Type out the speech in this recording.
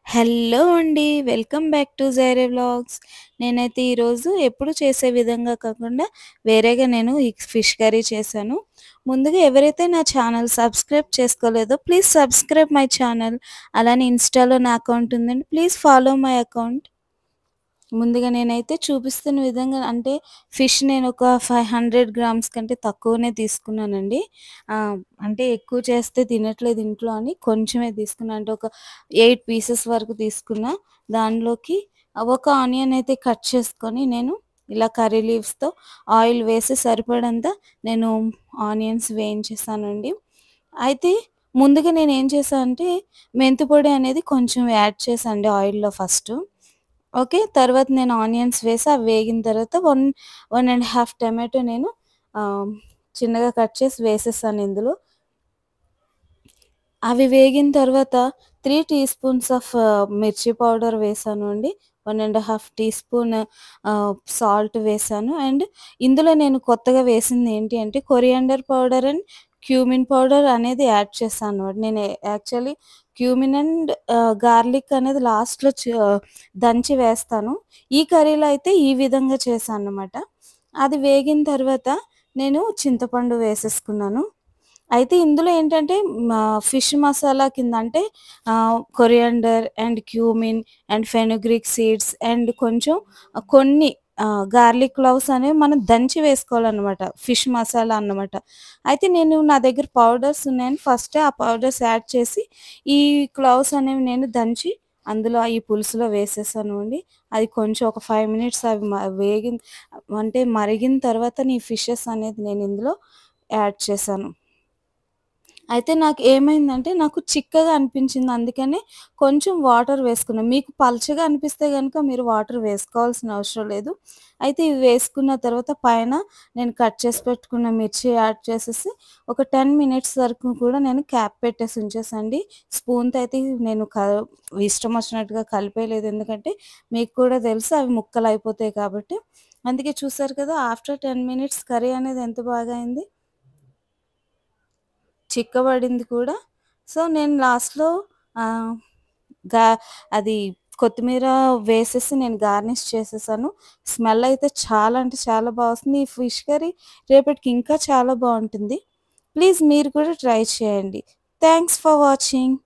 Hello అండి. Welcome back to Jireh vlogs. నేనైతే ఈరోజు ఎప్పుడు చేసే విధంగా కాకుండా వేరేగా నేను ఈ ఫిష్ కర్రీ చేశాను. ముందుగా ఎవరైతే నా ఛానల్ సబ్స్క్రైబ్ చేసుకోలేదో ప్లీజ్ సబ్స్క్రైబ్ మై ఛానల్. అలానే ఇన్‌స్టాలో నా అకౌంట్ ఉందండి. Please follow my account. ముందుగా నేనైతే చూపిస్తున్న విధంగా అంటే ఫిష్ నేనొక 500 గ్రామ్స్ కంటే తక్కువనే తీసుకున్నానండి. అంటే ఎక్కువ చేస్తే తినట్లేదు ఇంట్లో అని కొంచెమే తీసుకున్నా. అంటే ఒక 8 పీసెస్ వరకు తీసుకున్నా. దానిలోకి ఒక ఆనియన్ అయితే కట్ చేసుకొని నేను ఇలా కర్రీ లీవ్స్‌తో ఆయిల్ వేసి సరిపడంత నేను ఆనియన్స్ వేయించేసానండి. అయితే ముందుగా నేనేం చేశా అంటే మెంతి పొడి అనేది కొంచెం యాడ్ చేశా అండి ఆయిల్‌లో ఫస్టు. ఓకే. తర్వాత నేను ఆనియన్స్ వేసి అవి వేగిన తర్వాత 1 ½ టమాటో నేను ఆహ్, చిన్నగా కట్ చేసి వేసేసాను ఇందులో. అవి వేగిన తర్వాత 3 టీ స్పూన్స్ ఆఫ్ మిర్చి పౌడర్ వేసాను అండి. 1 ½ టీ స్పూన్ సాల్ట్ వేసాను. అండ్ ఇందులో నేను కొత్తగా వేసింది ఏంటి అంటే coriander powder and cumin powder అనేది యాడ్ చేశాను. నేను యాక్చువల్లీ క్యూమిన్ అండ్ గార్లిక్ అనేది లాస్ట్‌లో దంచి వేస్తాను. ఈ కర్రీలో అయితే ఈ విధంగా చేశానన్నమాట. అది వేగిన తర్వాత నేను చింతపండు వేసేసుకున్నాను. అయితే ఇందులో ఏంటంటే ఫిష్ మసాలా కింద అంటే coriander and cumin and fenugreek seeds and కొంచెం కొన్ని గార్లిక్ క్లవ్స్ అనేవి మనం దంచి వేసుకోవాలనమాట. ఫిష్ మసాలా అన్నమాట. అయితే నేను నా దగ్గర పౌడర్స్ ఉన్నాయని ఫస్టే ఆ పౌడర్స్ యాడ్ చేసి, ఈ క్లవ్స్ అనేవి నేను దంచి అందులో ఈ పులుసులో వేసేసాను అండి. అది కొంచెం ఒక 5 మినిట్స్ అవి అంటే మరిగిన తర్వాత ఈ ఫిషెస్ అనేది నేను ఇందులో యాడ్ చేశాను. అయితే నాకు చిక్కగా అనిపించింది. అందుకనే కొంచెం వాటర్ వేసుకున్నా. మీకు పల్చగా అనిపిస్తే గనుక మీరు వాటర్ వేసుకోవాల్సిన అవసరం లేదు. అయితే ఇవి వేసుకున్న తర్వాత పైన నేను కట్ చేసి పెట్టుకున్న మిర్చి యాడ్ చేసేసి ఒక 10 మినిట్స్ వరకు కూడా నేను క్యాప్ పెట్టేసి ఉంచేసండి. స్పూన్‌తో అయితే నేను ఇష్టం వచ్చినట్టుగా కలిపేయలేదు. ఎందుకంటే మీకు కూడా తెలుసు అవి ముక్కలయిపోతాయి కాబట్టి. అందుకే చూసారు కదా! ఆఫ్టర్ 10 మినిట్స్ కర్రీ అనేది ఎంత బాగా అయింది. చిక్కబడింది కూడా. సో, నేను లాస్ట్‌లో ఆహ్, గా అది కొత్తిమీర వేసేసి నేను గార్నిష్ చేసేసాను. స్మెల్ అయితే చాలా అంటే చాలా బా వస్తుంది. ఈ ఫిష్ కర్రీ రేపటికి ఇంకా చాలా బావుంటుంది. ప్లీజ్ మీరు కూడా ట్రై చేయండి. Thanks for watching.